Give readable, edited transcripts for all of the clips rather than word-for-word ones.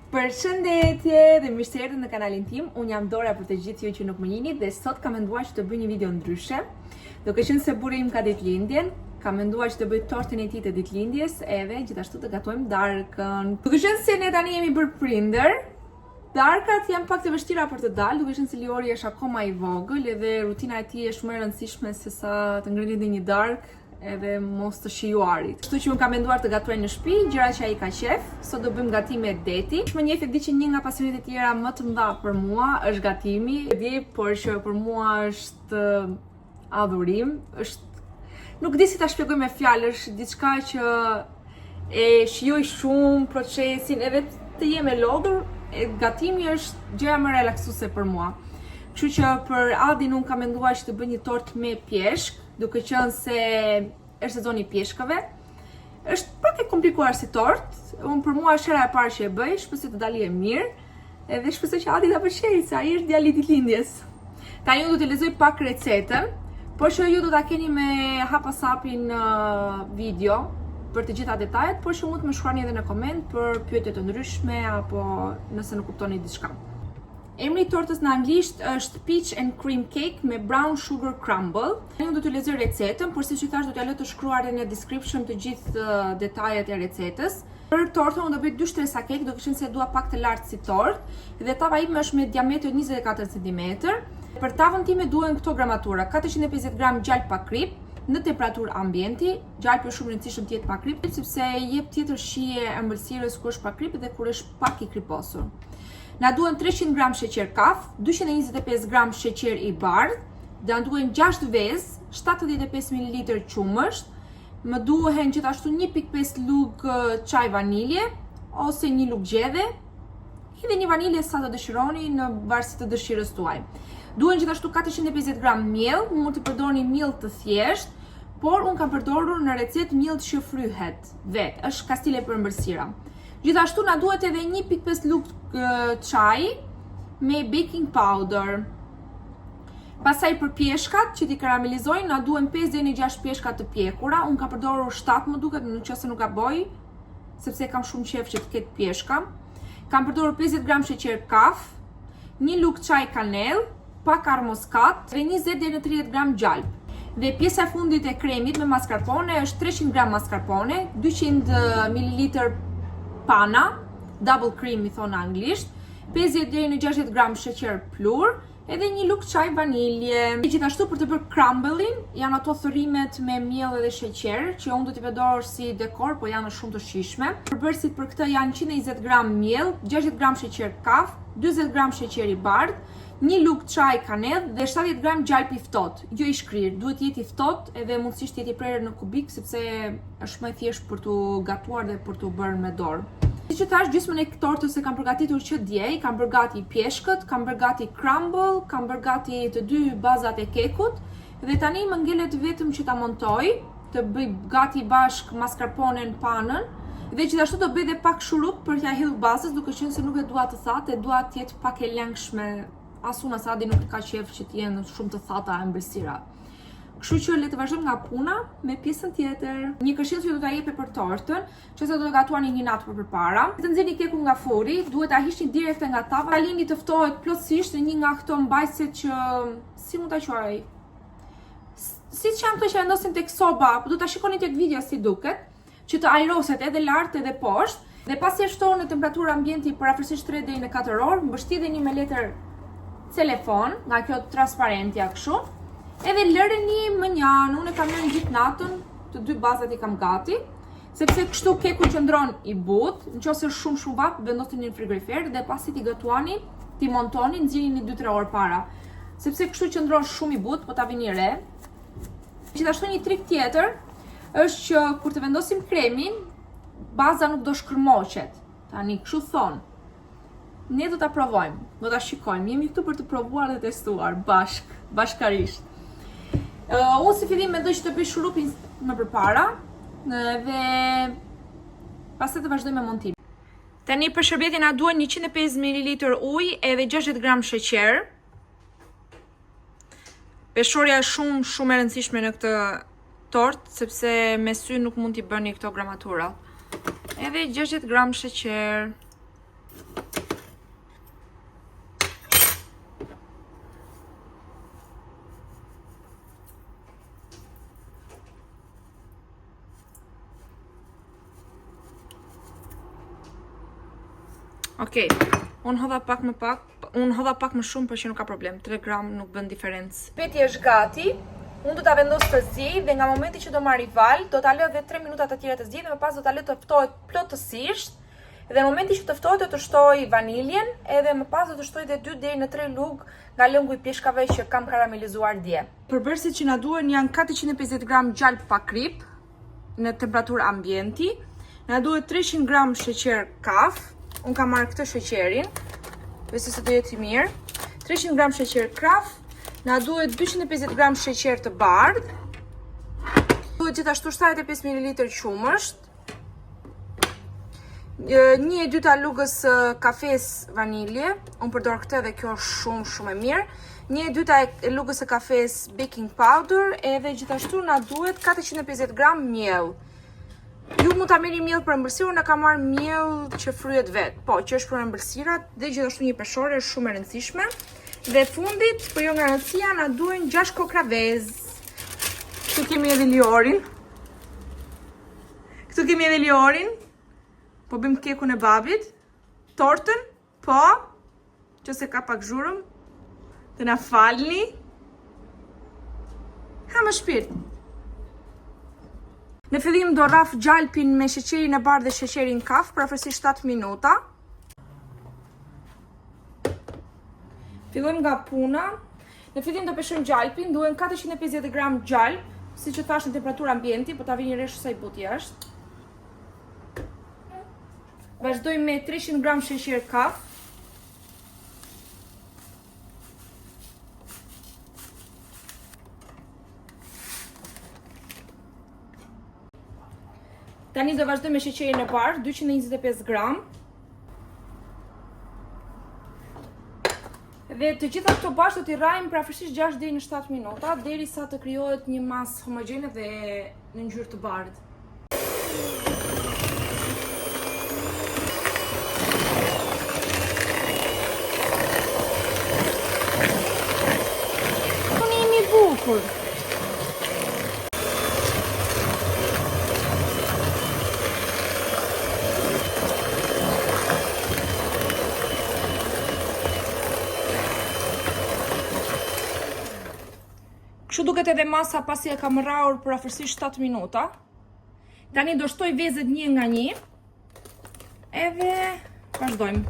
Përshëndetje dhe mirë se erdhët në kanalin tim. Unë jam Dora për të gjithë ju që nuk më njihni dhe sot kam menduar që të bëj një video ndryshe. Duke qenë se burri im ka ditëlindjen, kam menduar që të bëj tortën e tij të ditëlindjes edhe gjithashtu të gatojmë darkën. Duke qenë se ne tani jemi bërë prindër, darkat janë pak të vështira për të dalë, duke qenë se Liori është akoma i vogël edhe rutina e tij është më e rëndësishme se sa të ngrini një darkë edhe mos të shijuarit. Kështu që unë kam menduar të gatuaj në shtëpi, gjëra që ai ka qef. Sot do bëjmë gatime deti. Më njeh e di që një nga pasionet e tjera më të mëdha për mua është gatimi. E di, por që për mua është adhurim, nuk di si ta shpjegoj me fjalë, është diçka që e shijoj shumë procesin, edhe të jem e lodhur, gatimi është gjëja më relaksuese për mua. Kështu që për Adin unë kam menduar që të bëj një tort me pjeshk, duke qenë se është sezoni i pjeshkave. Është pak e komplikuar si tort. Unë për mua është hera e parë që e bëj, shpresoj të dalë mirë. Edhe shpresoj që Adi ta pëlqejë, se ai është djali i ditëlindjes. Tani unë do të lexoj pak recetën, por që ju do ta keni me hapasapin në video për të gjitha detajet, por që mund të më shkruani edhe në koment për pyetje të ndryshme apo nëse nuk kuptoni diçka. Emri i tortës në anglisht është Peach and Cream Cake me Brown Sugar Crumble. Unë do t'ju lexoj recetën, por siç ju thash do t'ja lë të shkruar në description të gjithë detajet e recetës. Për tortën unë do bëj 2 shtresa kek, duke qenë se dua pak të lartë si tort, dhe tava ime është me diametër 24 cm. Për tavën time duhen këto gramatura: 450 gram gjalp pa krip në temperaturë ambienti. Gjalpi është shumë i rëndësishëm të jetë pa krip, sepse jep tjetër shije ëmbëlsirës kur është pa krip dhe kur është pak i kriposur. Na duhen 300 gram sheqer kaf, 225 gram sheqer i bardh, dhe na duhen 6 vezë, 75 ml qumësht, më duhen gjithashtu 1.5 lug çaj vanilje ose 1 lug gjedhe, edhe një vanilje sa të dëshironi në varësi të dëshirës tuaj. Duhen gjithashtu 450 gram miell, mund të përdorni miell të thjesht, por unë kam përdorur në recetë miell që fryhet vet, është kastile për ëmbëlsira. Gjithashtu na duhet edhe 1.5 lug çaj me baking powder. Pastaj për pjeshkat që t'i karamelizojnë, na duhen 5 deri në 6 pjeshka të pjekura. Unë kam përdorur 7 më duket, nëse nuk gaboj, sepse kam shumë qejf që të ketë pjeshka. Kam përdorur 50 gram sheqer kaf, 1 lug çaj kanell, pak armoskat dhe 20 deri në 30 gram gjalp. Dhe pjesa e fundit e kremit me mascarpone është 300 gram mascarpone, 200 ml pana, double cream i thonë anglisht, 50 deri në 60 gram sheqer plur, edhe 1 lug çaj vanilje. Gjithashtu për të bërë crumbling janë ato thërimet me miell edhe sheqer, që unë do t'i përdor si dekor, po janë shumë të shijshme. Përbërësit për këtë janë 120 gram miell, 60 gram sheqer kaf, 40 gram sheqer i bardh, 1 lug çaj kanell dhe 70 gram gjalp i ftohtë, jo i shkrir, duhet të jetë i ftohtë edhe mundësisht të jetë i prerë në kubik, sepse është më thjesht për t'u gatuar dhe për t'u bërë me dorë. Siç thash, gjysmën e tortës e kam përgatitur që dje, kam bërë gati pjeshkët, kam bërë gati crumble, kam bërë gati të 2 bazat e kekut, dhe tani më ngelet vetëm që ta montoj, të bëj gati bashk mascarponen, panën, dhe gjithashtu do bëj edhe pak shurup për t'ia hidhur bazës, duke qenë se nuk e dua të thatë, e dua të jetë pak e lëngshme. As unë as Adi nuk ka qef që të jenë shumë të thata ëmbëlsira. Kështu që le të vazhdojmë nga puna me pjesën tjetër. Një këshill që do ta jepë për tortën, që do të gatuani një natë përpara. Të nxjerrni kekun nga furi, duhet ta hiqni direkt nga tava. Ta lini të ftohet plotësisht në një nga këto mbajtëse që si mund ta quaj? Siç janë këto që vendosin tek soba, po do ta shikoni tek video si duket, që të ajroset edhe lart edhe poshtë, dhe pasi e shtohen në temperaturë ambienti për afërsisht 3 deri në 4 orë, mbështidheni me letër celofan, nga kjo transparentja kështu. Edhe lëreni më njanë, unë e kam lënë gjithë natën, të 2 bazat i kam gati, sepse kështu keku qëndron i butë, nëse është shumë vap, vendosni në frigorifer dhe pasi t'i gatuani, t'i montoni, nxirrini 2-3 orë para, sepse kështu qëndron shumë i butë, po ta vini re. Gjithashtu një trik tjetër është që kur të vendosim kremin, baza nuk do shkërmoqet. Tani kështu thonë. Ne do ta provojmë, do ta shikojmë. Jemi këtu për të provuar dhe testuar bashkarisht. Unë si fillim mendoj që të bëj shurupin më përpara dhe pastaj të vazhdoj me montimin. Tani për shërbetin na duhen 150 ml ujë edhe 60 gram sheqer. Peshorja është shumë e rëndësishme në këtë tort, sepse me sy nuk mund t'i bëni këto gramatura. Edhe 60 gram sheqer. Okej, unë hodha pak më shumë, për që nuk ka problem, 3 gram nuk bën diferencë. Peti është gati, unë do ta vendos të ziej dhe nga momenti që do marri val, do ta lë edhe 3 minuta të tjera të ziej dhe më pas do ta lë të ftohet plotësisht. Dhe në momenti që të ftohet do të shtoj vaniljen, edhe më pas do të shtoj dhe 2 deri në 3 lugë nga lëngu i pjeshkave që kam karamelizuar dje. Përbërësit që na duhen janë 450 gram gjalp pa krip në temperaturë ambienti, na duhet 300 gram sheqer kaf. Unë kam marrë këtë sheqerin, besoj se do jetë i mirë. 300 gram sheqer kraf, na duhet 250 gram sheqer të bardhë. Duhet gjithashtu 75 ml qumësht. 1/2 lugës kafes vanilje, unë përdor këtë dhe kjo është shumë e mirë. 1/2 lugës kafes baking powder, edhe gjithashtu na duhet 450 gram miell. Ju mund ta merrni miell për ëmbëlsirë, unë kam marrë miell që fryhet vet. Po, që është për ëmbëlsirat dhe gjithashtu një peshore është shumë e rëndësishme. Dhe fundit, për jo nga rëndësia, na duhen 6 kokra vezë. Këtu kemi edhe liorin. Po bëjmë kekun e babit. Tortën, po, që se ka pak zhurëm. Të na falni. Ha më shpirt. Në fillim do rraf gjalpin me sheqerin e bardhë dhe sheqerin kaf për afërsisht 7 minuta. Fillojmë nga puna. Në fillim do peshojmë gjalpin, duhen 450 gram gjalp, siç e thash në temperaturë ambienti, po ta vini resh sa i butë jashtë. Vazhdojmë me 300 gram sheqer kaf. Tani do vazhdoj me sheqerin e bardhë, 225 gram. Dhe të gjitha këto bashkë do t'i rrajmë për afërsisht 6 deri në 7 minuta, derisa të krijohet një masë homogjene dhe në ngjyrë të bardhë. Unë jemi bukur. Kështu duket edhe masa pasi e kam rrahur për afërsisht 7 minuta. Tani do shtoj vezët një nga një. Edhe vazhdojmë.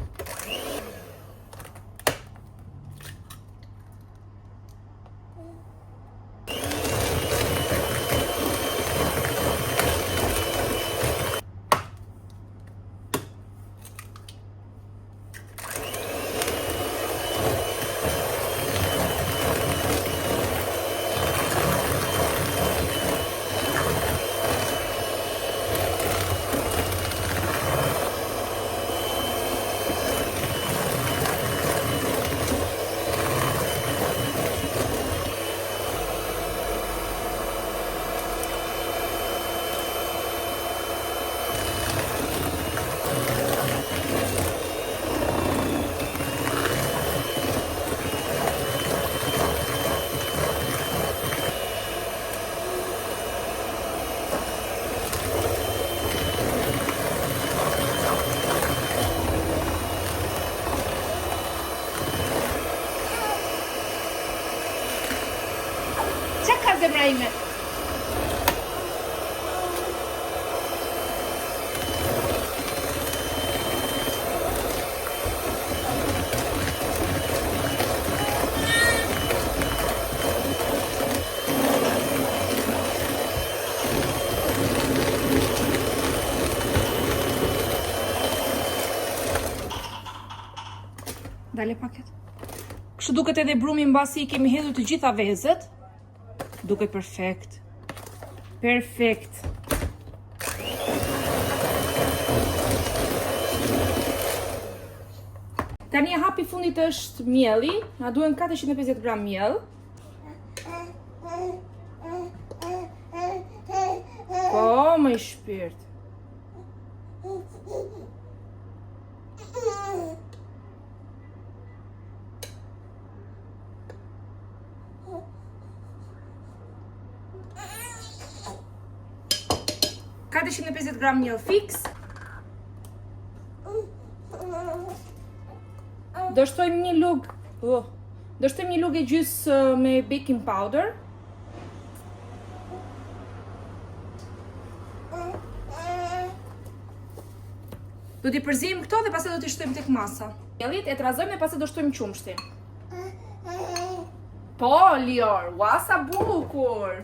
Zemra ime. Dale paket. Kështu duket edhe brumi mbasi i kemi hedhur të gjitha vezët. Duket perfekt. Perfekt. Tani hapi fundit është mielli. Na duhen 450 gram miell. Po, më i shpirt. 450 gram miell fix. Do shtojmë një lugë e gjys me baking powder. Do t'i përzijmë këto dhe pastaj do t'i shtojmë tek masa. Miellit e trazojmë dhe pastaj do shtojmë qumshtin. Po, Lior, ua sa bukur!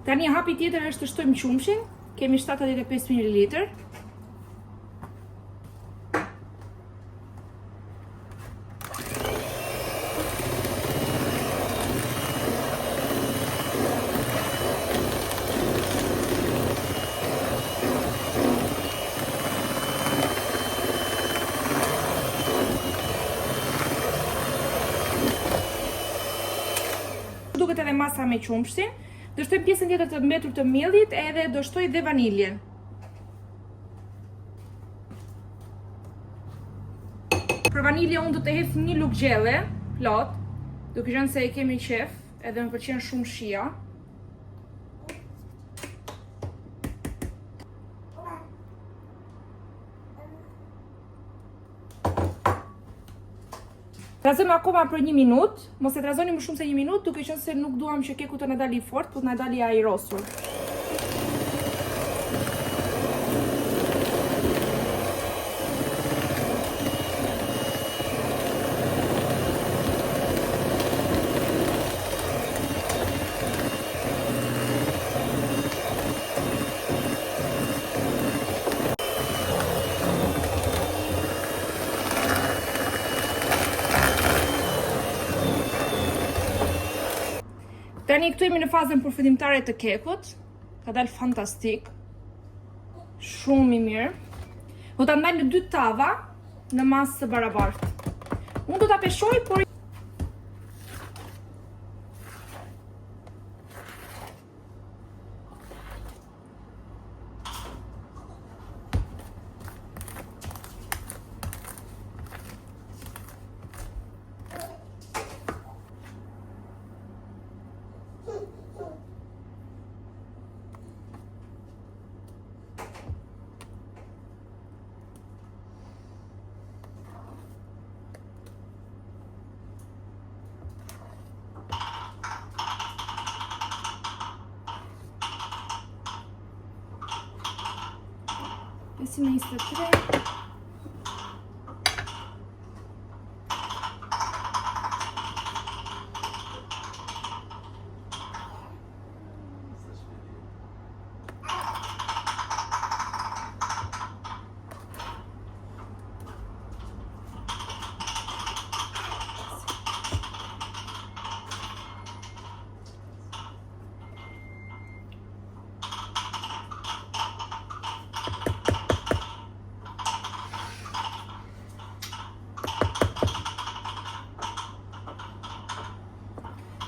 Tani hapi tjetër është të shtojmë qumshin. Kemi 75 ml. Duket edhe masa me qumshtin. Do shtojmë pjesën tjetër të mbetur të miellit edhe do shtoj dhe vaniljen. Për vanilje unë do të hedh një lugë gjelle, plot, duke qenë se e kemi qef, edhe më pëlqen shumë shija. Trazojmë akoma për 1 minutë, mos e trazoni më shumë se 1 minutë, duke qenë se nuk duam që keku të na dali fort, po të na dali ajrosur. Tani këtu jemi në fazën përfundimtare të kekut. Ka dalë fantastik. Shumë i mirë. Do ta ndaj në 2 tava në masë së barabartë. Unë do ta peshoj, por Pesim në 23.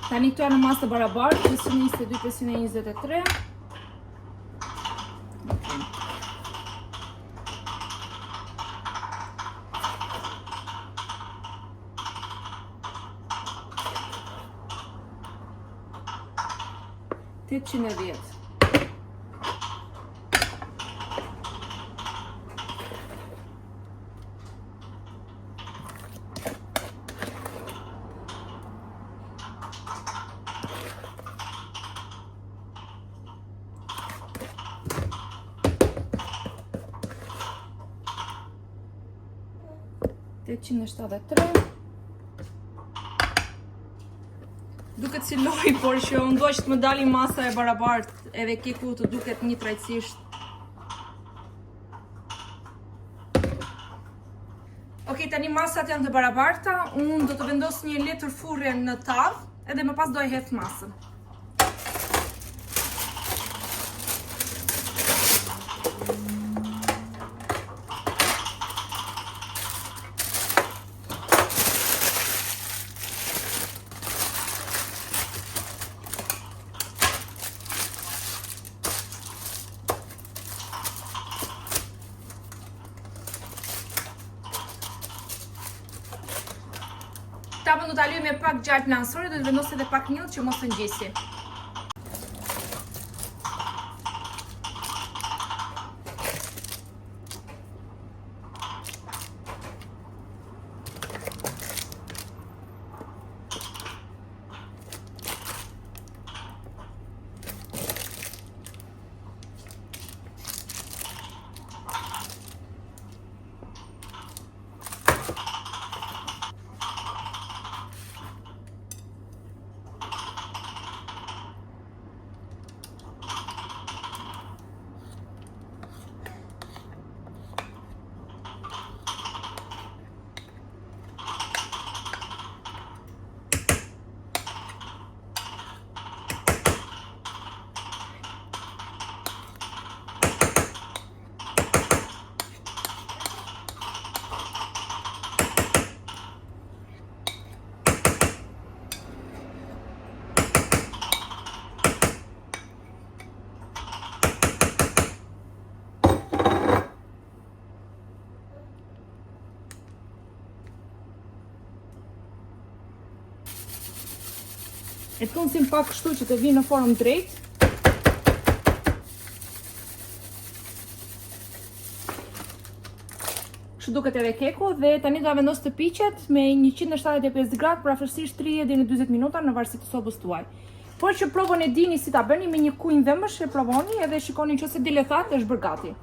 Tani këtu janë në masë të barabartë, 522, 523. Okay. 810. Duket si loj, por që unë do që të më dali masa e barabartë edhe keku të duket një trajtësisht. Ok, tani masat janë të barabarta, unë do të vendos një letër furre në tavë edhe më pas do e hedh masën. Kapën do ta lëj me pak gjatë lansore, do të vendos edhe pak miell që mos të ngjesi. E tunsim pak kështu që të vinë në formë drejt. Kështu duket edhe keku dhe tani do ta vendos të piqet me 175 gradë për afërsisht 30 deri në 40 minuta në varësi të sopës tuaj. Por që provën e dini si ta bëni me një kujnë dhëmbësh, e provoni edhe shikoni nëse dilet thatë është bërë gati.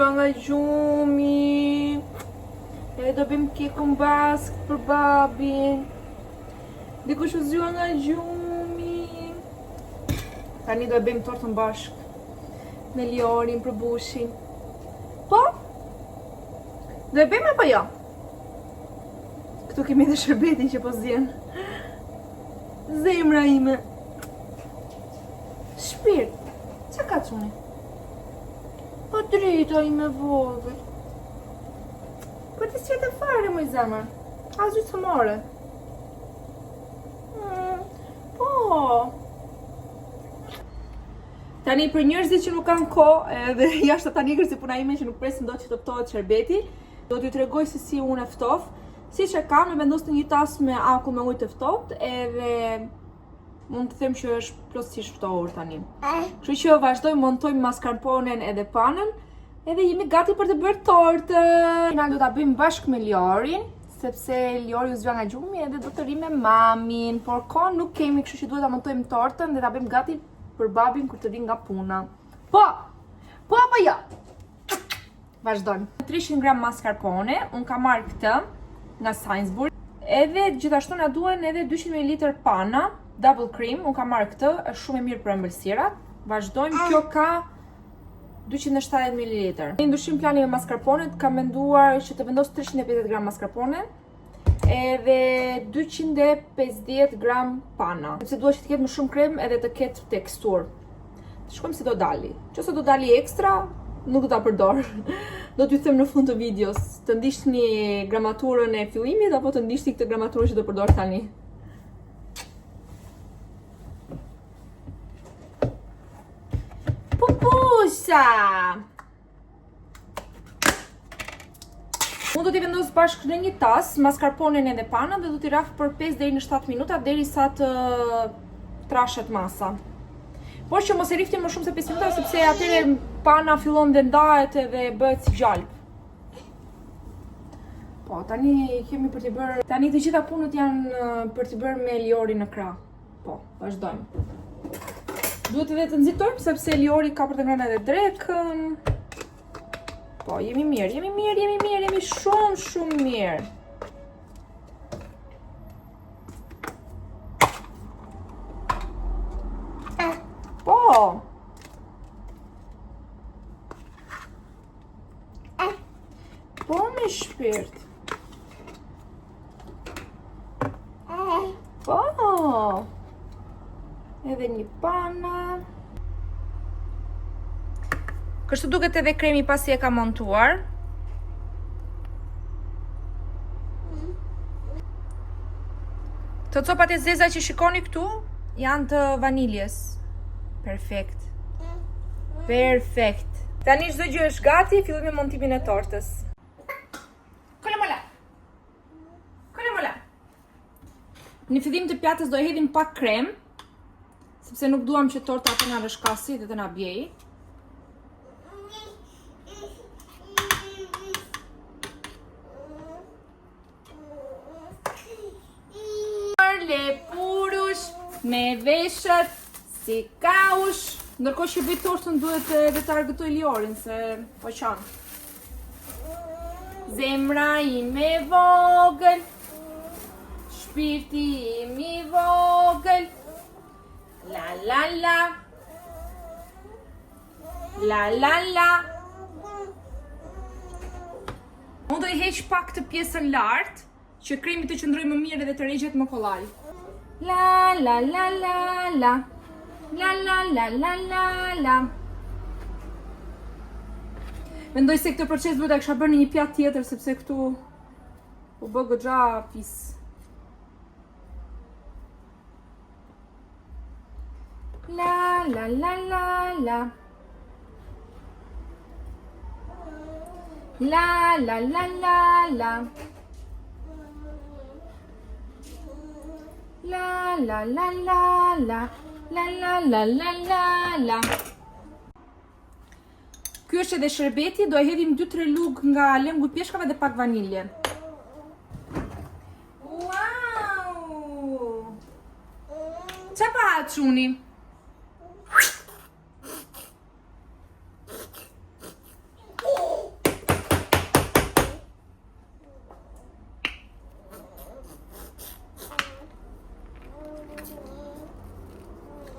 zgjuar nga gjumi. Edhe do bëjmë kekun bask për babin. Dikush u zgjua nga gjumi. Tani do e bëjmë tortën bashk me Liorin për bushin. Po? Do e bëjmë apo jo? Këtu kemi dhe shërbetin që po zjen. Zemra ime. Shpirt, që ka quni? Po drita ime vogël. Po ti s'qete fare, moj zemër. As gjytë të more. Po. Tani për njerëzit që nuk kanë kohë, edhe jashtë ata njerëz si puna ime që nuk presin dot që të ftohet shërbeti, do t'ju tregoj se si unë e ftof. Siç e kam, e vendos në një tas me akull me ujë të ftohtë, edhe mund të them që është plotësisht ftohur tani. Kështu që vazhdojmë, montojmë mascarponen edhe panën, edhe jemi gati për të bërë tortën. Na do ta bëjmë bashkë me Liorin, sepse Liori u zgja nga gjumi edhe do të rri me mamin, por kohë nuk kemi, kështu që duhet ta montojmë tortën dhe ta bëjmë gati për babin kur të vi nga puna. Po apo jo? Vazhdojmë. 300 gram mascarpone, unë kam marrë këtë nga Sainsbury. Edhe gjithashtu na duhen edhe 200 ml pana, double cream, unë kam marrë këtë, është shumë e mirë për ëmbëlsirat. Vazhdojmë, kjo ka 270 ml. Në ndryshim plani me mascarponet, kam menduar që të vendos 350 gram mascarpone edhe 250 gram pana. Sepse dua që të ketë më shumë krem edhe të ketë tekstur. Të shkojmë si do dali. Nëse do dali ekstra, nuk do ta përdor. Do t'ju them në fund të videos, të ndiqni gramaturën e fillimit apo të ndiqni këtë gramaturë që do përdor tani. Pupusa! Unë do t'i vendos bashkë në një tas mascarponen edhe panën dhe do t'i rraf për 5 deri në 7 minuta derisa të trashet masa. Por që mos e riftim më shumë se 5 minuta sepse atëre pana fillon dhe ndahet edhe bëhet si gjalp. Po, tani kemi për t'i bërë. Tani të gjitha punët janë për t'i bërë me Liorin në krah. Po, vazhdojmë. Duhet edhe të nxitojmë sepse Liori ka për të ngrënë edhe drekën. Po, jemi mirë, jemi shumë mirë. Po. Po me shpirt. Po. Edhe një pana. Kështu duket edhe kremi pasi e ka montuar. Të copat e zeza që shikoni këtu janë të vaniljes. Perfekt. Perfekt. Tani çdo gjë është gati, fillojmë me montimin e tortës. Kolemola. Në fillim të pjatës do e hedhim pak krem, sepse nuk duam që torta të na rrëshkasi dhe të na bjej. Lepurush me veshët si kaush. Ndërkohë që bëj tortën duhet edhe të argëtoj Liorin se po qanë. Zemra ime vogël, shpirti im i vogël, la la la, la la la. Unë do i heq pak të pjesën lartë, që kremi të qëndroj më mirë dhe të regjet më kollaj. La la la la la, la la la la la la. Mendoj se këtë proces duhet e kisha bërë në një pjatë tjetër sepse këtu u bë goxha pis. La la la la la. La la la la la. La la la la la. La la la la la la. Ky është edhe sherbeti, do e hedhim 2-3 lugë nga lëngu i pjeshkave dhe pak vanilje. Wow! Qa pa çuni?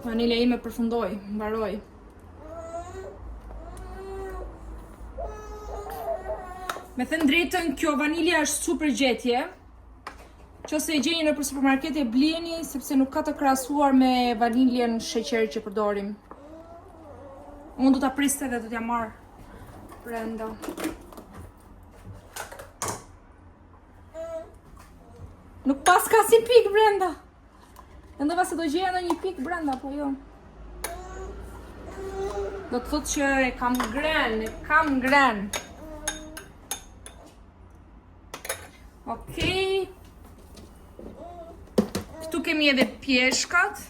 Vanilja ime përfundoi, mbaroi. Me thënë drejtën, kjo vanilja është super gjetje. Nëse e gjeni nëpër supermarkete blini, sepse nuk ka të krahasuar me vaniljen sheqer që përdorim. Unë do ta priste dhe do t'ja marr brenda. Nuk pas ka si pik brenda. Mendova se do gjeja ndonjë pik brenda, po jo. Do të thotë që e kam ngren. Okej. Këtu kemi edhe pjeshkat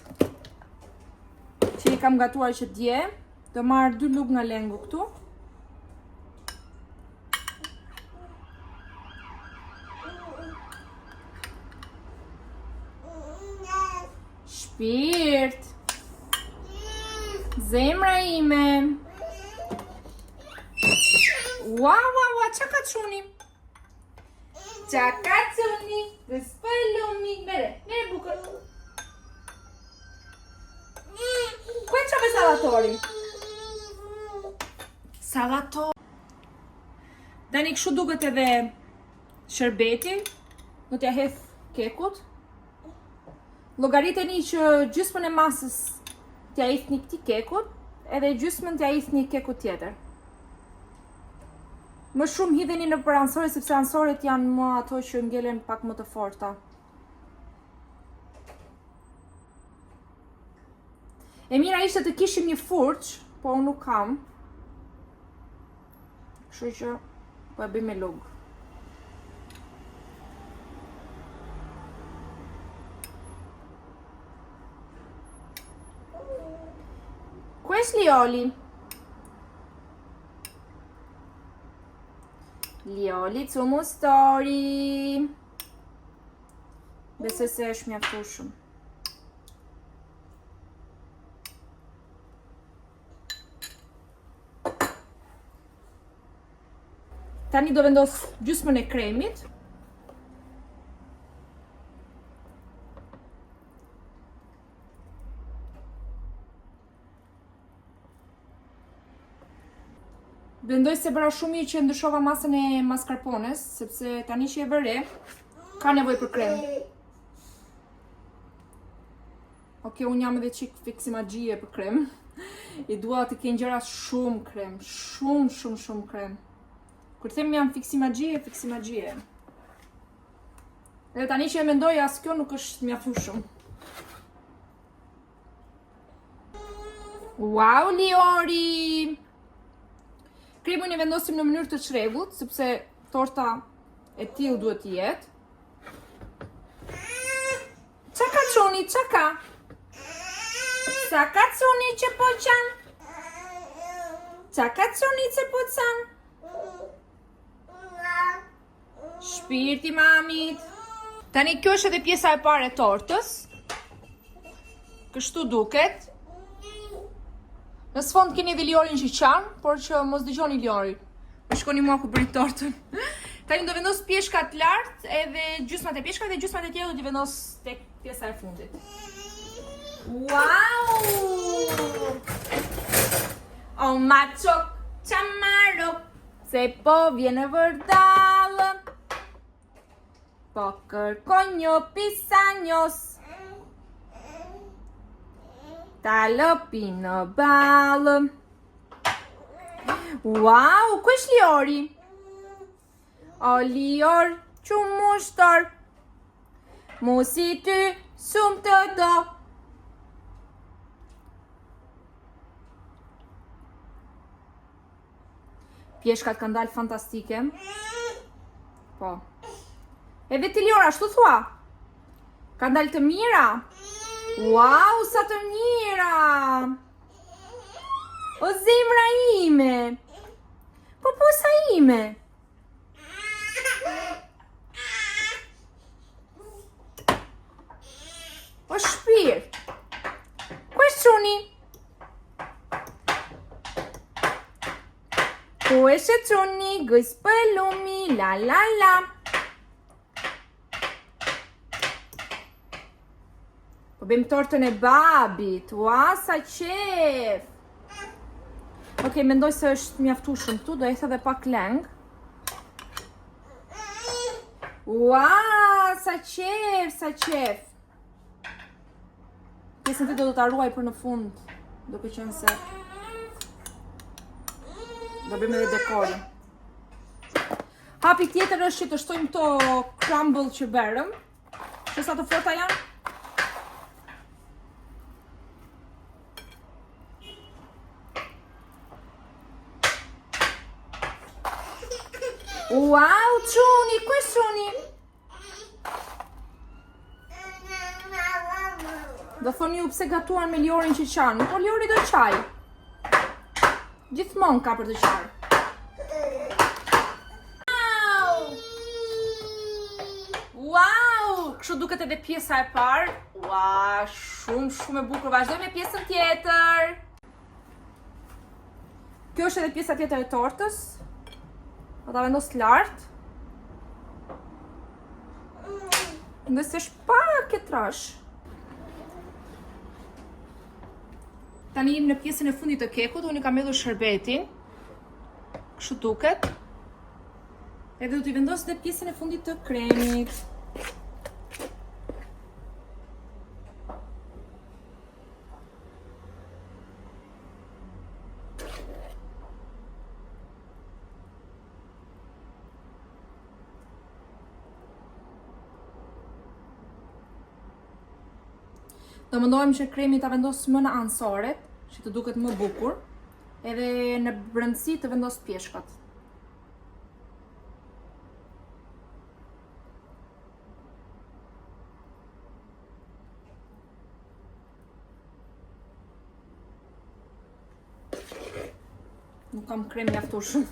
që i kam gatuar që dje. Do marr 2 lugë nga lengu këtu. Shpirt. Zemra ime. Ua, qa ka quni? Qa ka quni? Dhe s'pëllumi. Mere bukër. Ku e qave salatori? Salatori. Dani kështu duket edhe shërbeti. Do t'ja heth kekut. Llogariteni që gjysmën e masës t'ja hithni këtij kekut, edhe gjysmën t'ja hithni kekut tjetër. Më shumë hidheni në për ansore, sepse ansoret janë më ato që ngelen pak më të forta. E mira ishte të kishim një furç, po unë nuk kam. Kështu që po e bëj me lugë. Questo Lioli cu mustori. Besoj se është mjaftueshëm. Tani do vendos gjysmën e kremit. Mendoj se bëra shumë mirë që ndryshova masën e mascarpones, sepse tani që e vëre, ka nevojë për krem. Okej, unë jam edhe çik fiksimagjie për krem. I dua të kenë gjëra shumë krem, shumë krem. Kur them jam fiksimagjie. Edhe tani që e mendoj, as kjo nuk është mjaftueshëm. Wow, Liori! Kremun e vendosim në mënyrë të çrregut, sepse torta e tillë duhet të jetë. Qa ka qoni, qa ka? Sa ka qoni që po qanë? Qa ka qoni që po qanë? Shpirti mamit. Tani kjo është edhe pjesa e parë e tortës. Kështu duket. Në sfond keni edhe Liorin që qanë, por që mos dëgjoni Liorin. Më shkoni mua ku bëri tortën. Tani do vendos pjeshkat lart, edhe gjysmat e pjeshkave dhe gjysmat e tjera do t'i vendos tek pjesa e fundit. Wow! O macho chamaro, se po vjen vërdallë. Po kërkon një pisanjos. Ta lëpi në balë. Wow, ku është Liori? O Lior, që mushtor. Musi ty, shumë të do. Pjeshkat kanë dalë fantastike. Po. Edhe ti Lior, ashtu thua? Kanë dalë të mira? Wow, sa të mira! O zemra ime! Poposa ime! O shpirt! Ku është quni? Ku është quni? Gëjs pëllumi, la la la! Po bëjmë tortën e babit. Ua, sa qef! Okej, mendoj se është mjaftueshëm këtu, do e the edhe pak leng. Ua, sa qef, sa qef! Pjesën ti do ta ruaj për në fund, duke qenë se do bëjmë edhe dekorin. Hapi tjetër është që të shtojmë këto crumble që berëm. Që sa të forta janë? Wow, Çuni, ku është Çuni? Do thoni ju pse gatuan me Liorin që qanë, po Liori do qaj. Gjithmonë ka për të qarë. Wow! Kështu duket edhe pjesa e parë. Wow, shumë e bukur. Vazhdojmë me pjesën tjetër. Kjo është edhe pjesa tjetër e tortës. Do ta vendos lart. Ndërsa është pak e trash. Tani jemi në pjesën e fundit të kekut, unë i kam hedhur shërbetin. Kështu duket. Edhe do t'i vendos dhe pjesën e fundit të kremit. Do mundohem që kremi ta vendos më në ansoret, që të duket më bukur, edhe në brendësi të vendos pjeshkat. Nuk kam krem mjaftueshëm.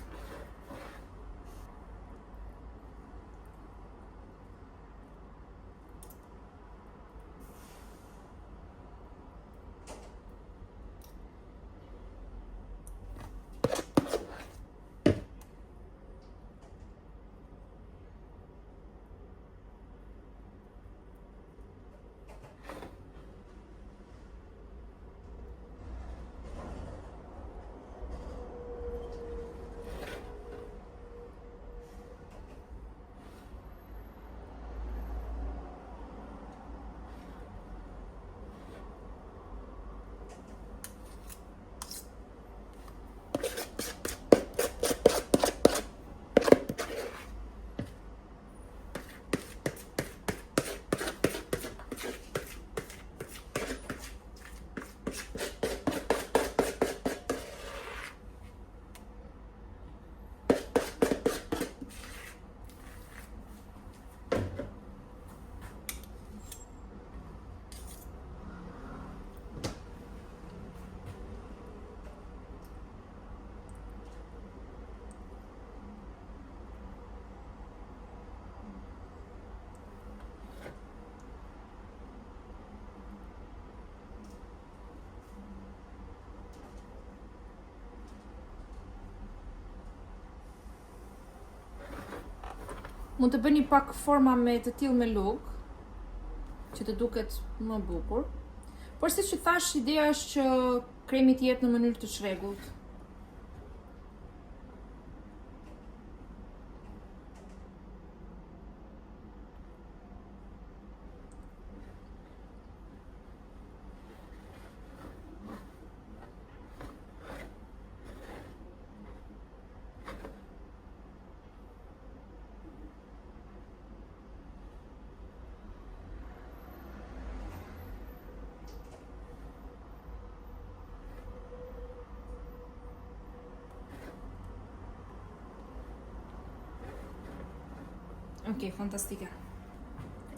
Mund të bëni pak forma me të tillë me lug, që të duket më bukur. Por siç që thash, ideja është që kremi të jetë në mënyrë të çrregullt. Okej, fantastike.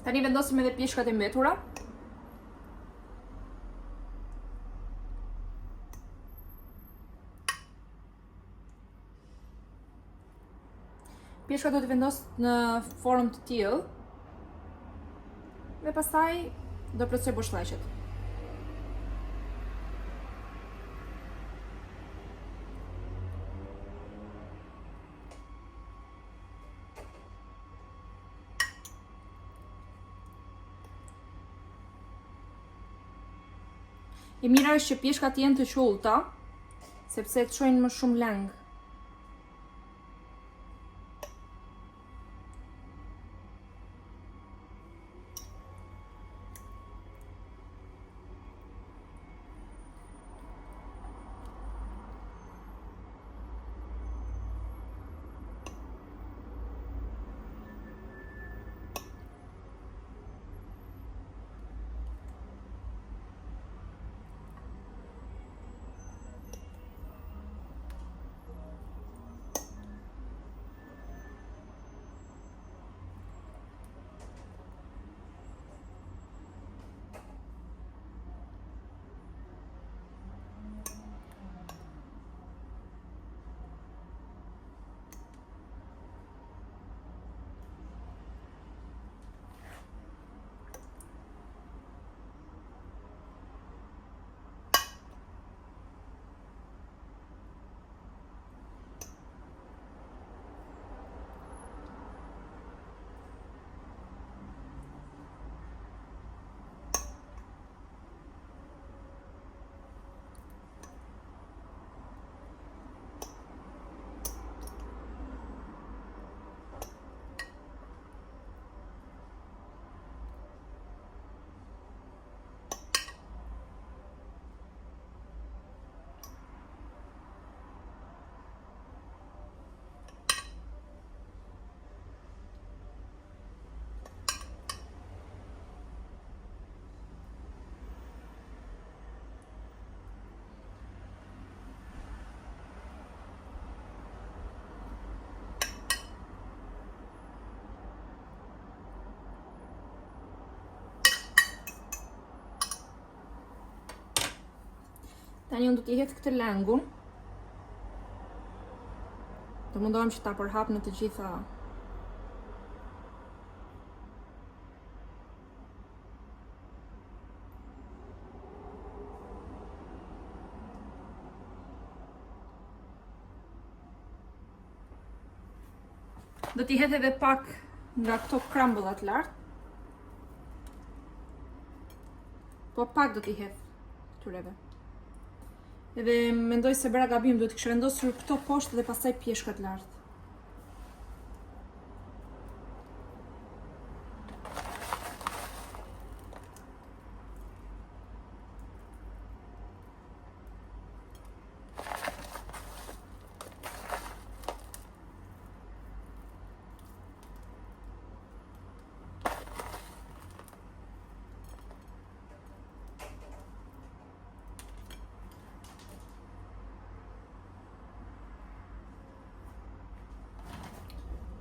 Tani vendosim edhe pjeshkat e mbetura. Pjeshkat do të vendos në formë të tillë. Dhe pastaj do plotësoj boshllëqet. E mira është që pjeshkat jenë të qullta, sepse të çojnë më shumë lëng. Tani unë do t'i hedh këtë lëngun. Do mundohem që ta përhap në të gjitha do t'i hedh edhe pak nga këto crumble-at lart. Po pak do t'i hedh këtyreve. Edhe mendoj se bëra gabim, duhet të kisha vendosur këto poshtë dhe pastaj pjeshkat lart.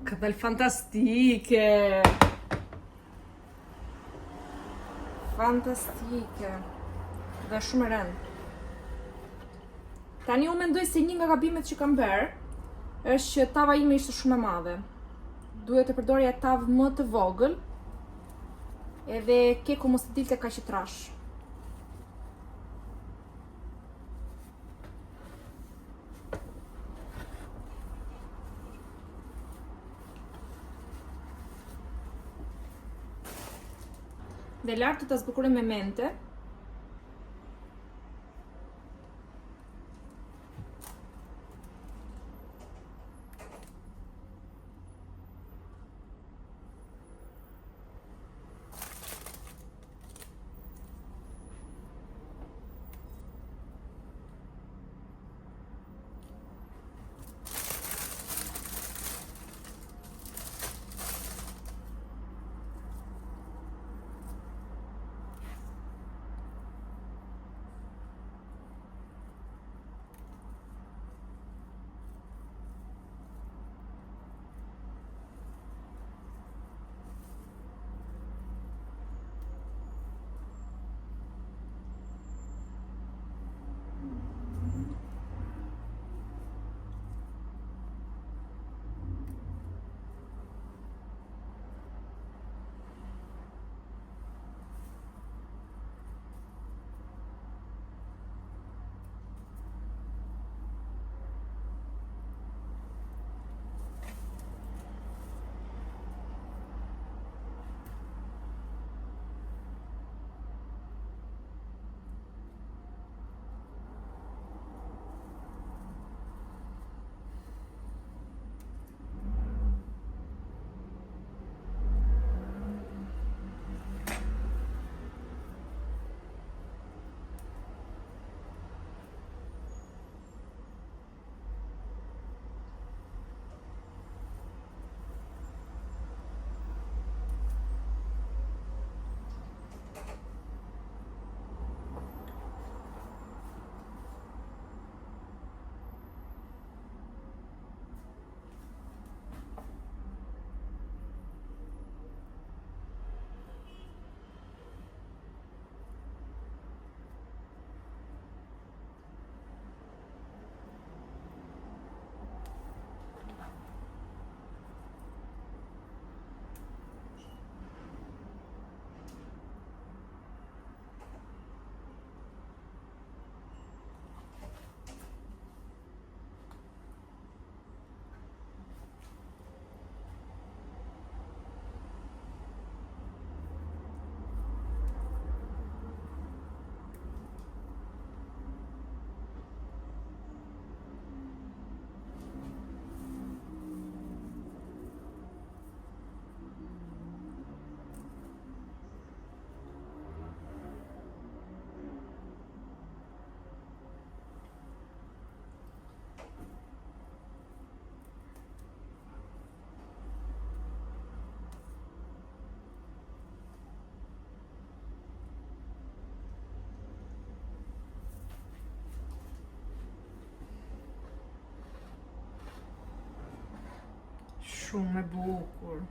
Ka dalë fantastike! Fantastike! Dhe shumë e rëndë. Tani unë mendoj se një nga gabimet që kam bërë është që tava ime ishte shumë e madhe. Duhet të përdorja tavë më të vogël edhe keku mos të dilte kaq i trash. Dhe lart të ta zbukuroj me mente. shumë e bukur.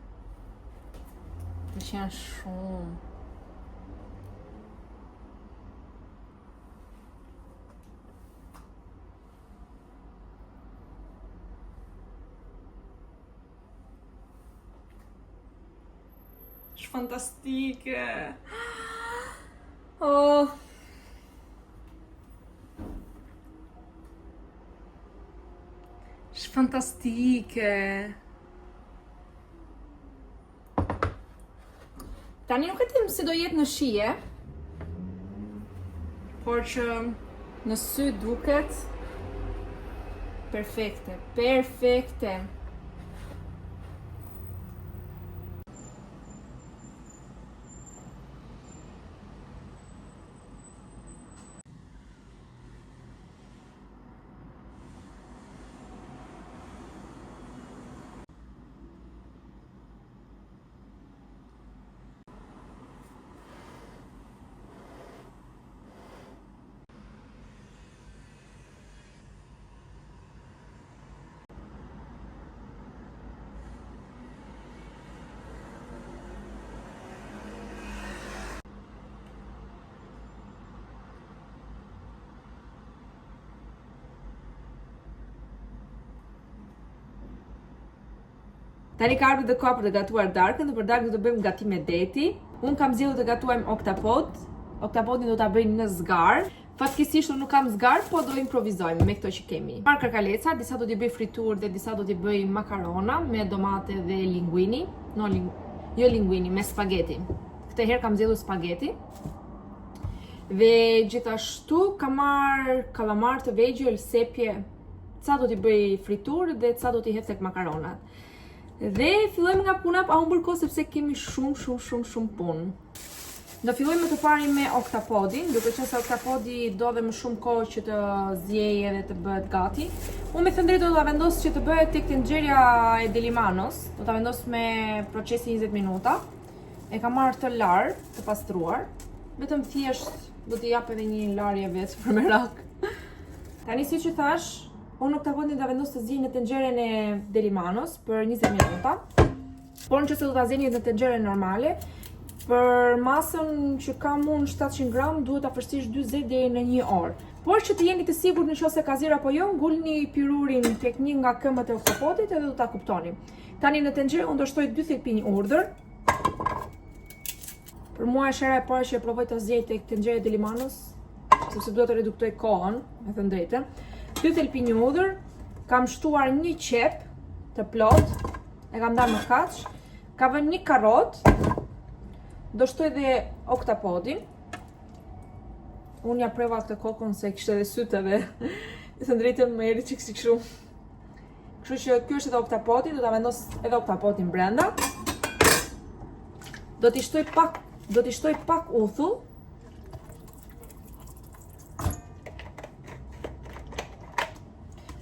Pëlqen shumë. Është fantastike. Oh. Është fantastike. Tani nuk e dim si do jetë në shije, por që në sy duket perfekte, perfekte. Tani ka ardhur dhe koha për të gatuar darkën, dhe për darkën do të bëjmë gatim me deti. Unë kam zgjedhur të gatuajmë oktapod. Oktapodin do ta bëj në zgar. Fatkeqësisht unë nuk kam zgar, po do improvizojmë me këto që kemi. Marr karkaleca, disa do t'i bëj fritur dhe disa do t'i bëj makarona me domate dhe linguini. Jo linguini, me spaghetti. Këtë herë kam zgjedhur spaghetti. Dhe gjithashtu kam marr kallamar të vegjël, sepje. Ca do t'i bëj fritur dhe ca do t'i hedh tek makaronat. Dhe fillojmë nga puna pa humbur kohë sepse kemi shumë punë. Do fillojmë me të pari me oktapodin, duke qenë se oktapodi do dhe më shumë kohë që të zjejë dhe të bëhet gati. Unë me thënë drejtë do ta vendos që të bëhet tek tenxheria e Delimanos, do ta vendos me procesi 20 minuta. E kam marrë të larë, të pastruar, vetëm thjesht do t'i jap edhe një larje vetë për merak. Tani siç që thash, unë oktapodin do ta vendos të zjejë në tenxheren e Delimanos për 20 minuta. Por nëse do ta zjeni në tenxhere normale, për masën që kam unë 700 gram, duhet ta përstish 40 deri në 1 orë. Por që të jeni të sigurt nëse ka zjer apo jo, ngulni pirurin tek një nga këmbët e oktapodit edhe do ta kuptoni. Tani në tenxhere unë do shtoj 2 thelpinj urdhër. Për mua është hera e parë që e provoj të zjej tek tenxhere Delimanos, sepse duhet të reduktoj kohën, me thënë drejtën. 2 thelpinj urdhër, kam shtuar një qep të plot, e kam ndarë në kaç, ka vënë një karrot, do shtoj dhe oktapodin. Unë ja prova këtë kokën se kishte edhe sytë edhe, me thënë drejtën më erdhi çik si kështu. Kështu që ky është edhe oktapodi, do ta vendos edhe oktapodin brenda. Do t'i shtoj pak uthull.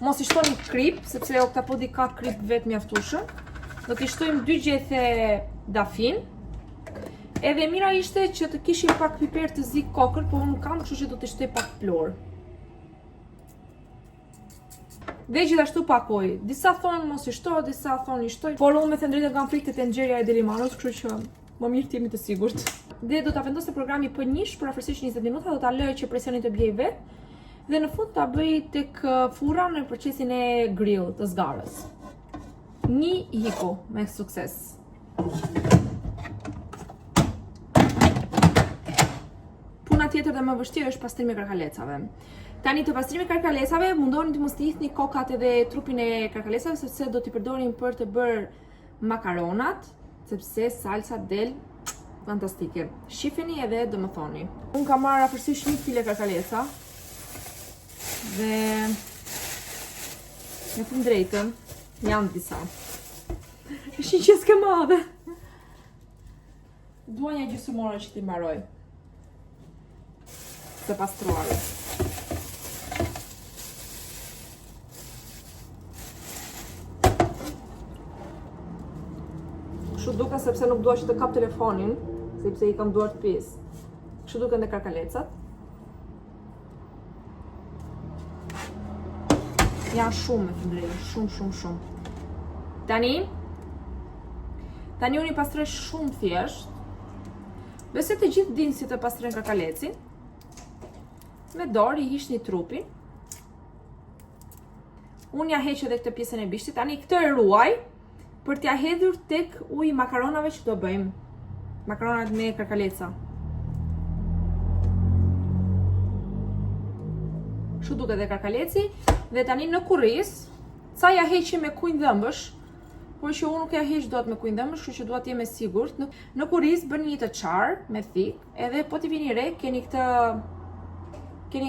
Mos i shtoni krip, sepse oktapodi ka krip vetë mjaftueshëm. Do t'i shtojmë 2 gjethe dafin. Edhe mira ishte që të kishim pak piper të zi kokër, po unë kam, kështu që do t'i shtoj pak plor. Dhe gjithashtu pak ujë. Disa thonë mos i shtoj, disa thonë i shtoj. Por unë me thënë drejtën kam frikë te tenxheria e Delimanos, kështu që më mirë t'jemi të sigurt. Dhe do ta vendosë programi P1 për afërsisht 20 minuta, do ta lëj që presioni të blej vetë. Dhe në fund ta bëj tek furra në procesin e grill të zgarës. Një hiku me sukses. Puna tjetër dhe më vështirë është pastrimi i karkalecave. Tani të pastrimi i karkalecave mundoni të mos i hiqni kokat edhe trupin e karkalecave, sepse do t'i përdorim për të bërë makaronat, sepse salsa del fantastike. Shifeni edhe do më thoni. Unë kam marrë afërsisht 1 kg karkaleca. Dhe me thënë drejtën, janë disa. Është një qeske madhe. Dua një gjysmore që t'i mbaroj. Të pastruarë. Kështu duke sepse nuk dua që të kap telefonin, sepse i kam duart pjesë. Kështu duken dhe karkalecat. Janë shumë me të drejtë, shumë. Tani, Tani unë I pastroj shumë thjesht. Besoj të gjithë dinë si të pastrojnë karkalecin. Me dorë I hiqni trupin. Unë ja heq edhe këtë pjesën e bishtit. Tani këtë e ruaj për t'ja hedhur tek uji I makaronave që do bëjmë. Makaronat me karkaleca. Kështu duket edhe karkaleci. Dhe tani në kurriz, ca ja heqim me kujnë dhëmbësh, por që unë nuk ja heq dot me kujnë dhëmbësh, kështu që dua të jem e sigurt. Në kurriz bëni një të çar me thik, edhe po t'i vini re, keni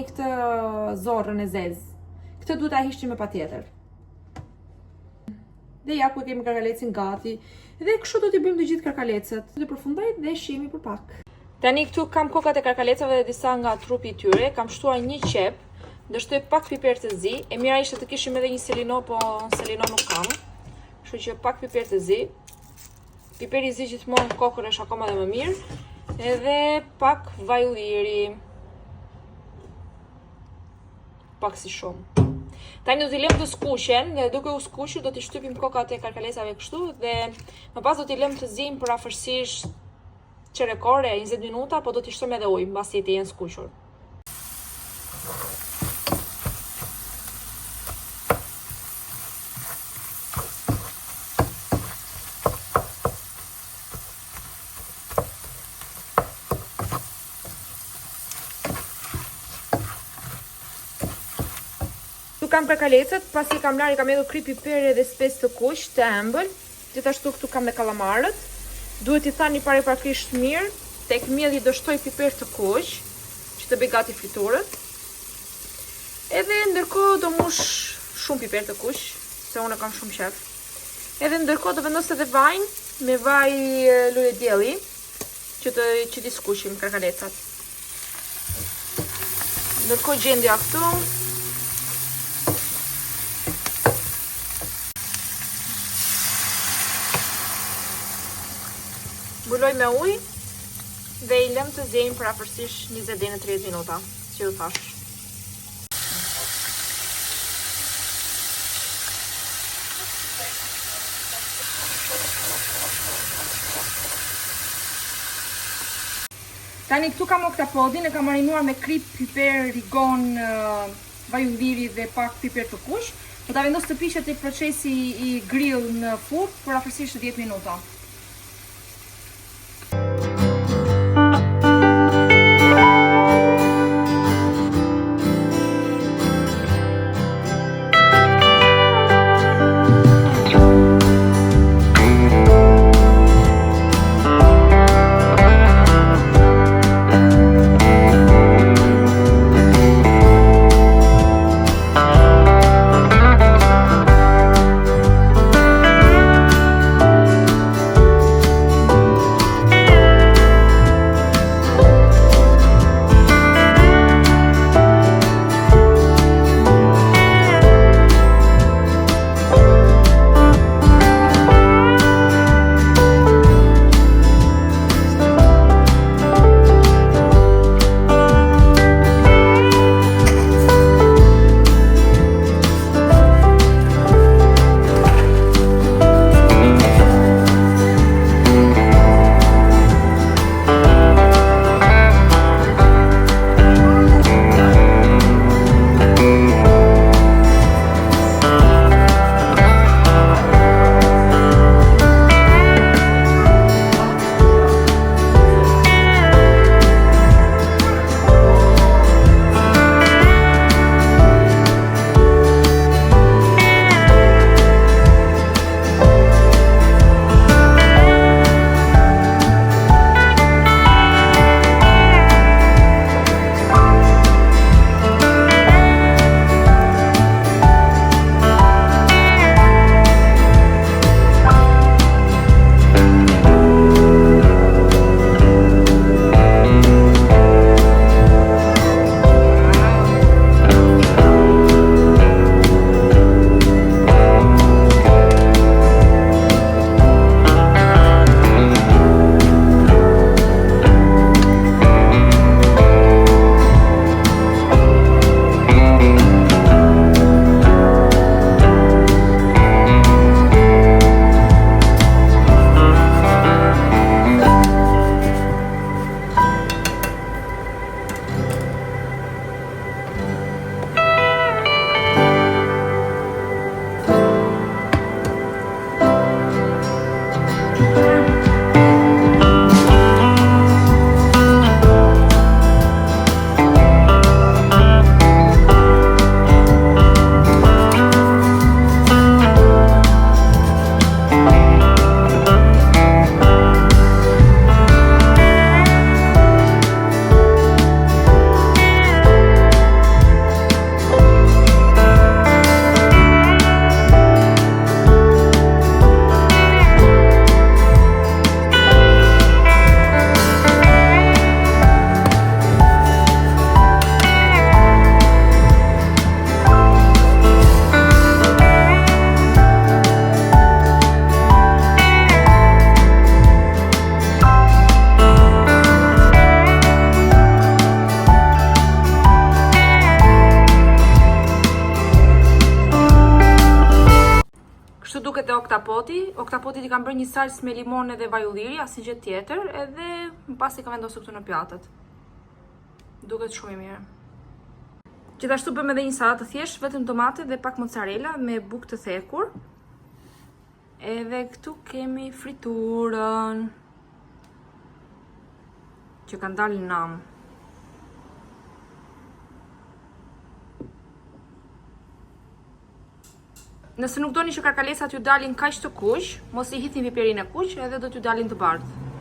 këtë zorrën e zezë. Këtë duhet ta hiqni me patjetër. Dhe ja ku kemi karkalecin gati. Dhe kështu do t'i bëjmë të gjithë karkalecët. Dhe përfundoj dhe shihemi për pak. Tani këtu kam kokat e karkalecave dhe disa nga trupi I tyre. Kam shtuar një qep. Dështoj pak piper të zi. E mira ishte të kishim edhe një selino, po selino nuk kam. Kështu që pak piper të zi. Piper I zi gjithmonë kokën është akoma dhe më mirë. Edhe pak vaj ulliri. Pak si shumë. Tani do t'i lëm të skuqen, dhe duke u skuqur do t'i shtypim kokat e karkalesave kështu dhe më pas do t'i lëm të zinë për afërsisht çerekore 20 minuta, po do t'i shtojmë edhe ujë mbasi të jenë skuqur. Kam karkalecët, pasi kam larë, kam edhe kry pipere dhe spesë të kuq të ëmbël. Gjithashtu këtu kam dhe kallamarët. Duhet I thani paraprakisht mirë, tek mielli do shtoj piper të kuq, që të bëj gati friturën. Edhe ndërkohë do mush shumë piper të kuq, se unë kam shumë qef. Edhe ndërkohë do vendos edhe vajin me vaj lule dielli, që t'i skuqim karkalecat. Ndërkohë gjendja këtu. Mbuloj me ujë dhe I lëm të zejnë për afërsisht 20 deri në 30 minuta, si ju thash. Tani këtu kam oktapodin, e kam marinuar me krip, piper, rigon, vaj ulliri dhe pak piper të kuq. Do ta vendos të piqet tek procesi I grill në furrë për afërsisht 10 minuta. oktapoti. Oktapotit i kam bërë një salsë me limon dhe vaj ulliri, asnjë gjë tjetër, edhe më pas i kam vendosur këtu në pjatët. Duket shumë i mirë. Gjithashtu bëm edhe një salatë të thjeshtë, vetëm tomate dhe pak mozzarella me bukë të thekur. Edhe këtu kemi friturën, që kanë dalë nam. Nëse nuk doni që karkalesat ju dalin kaq të kuq, mos i hidhni piperin e kuq edhe do t'ju dalin të bardhë.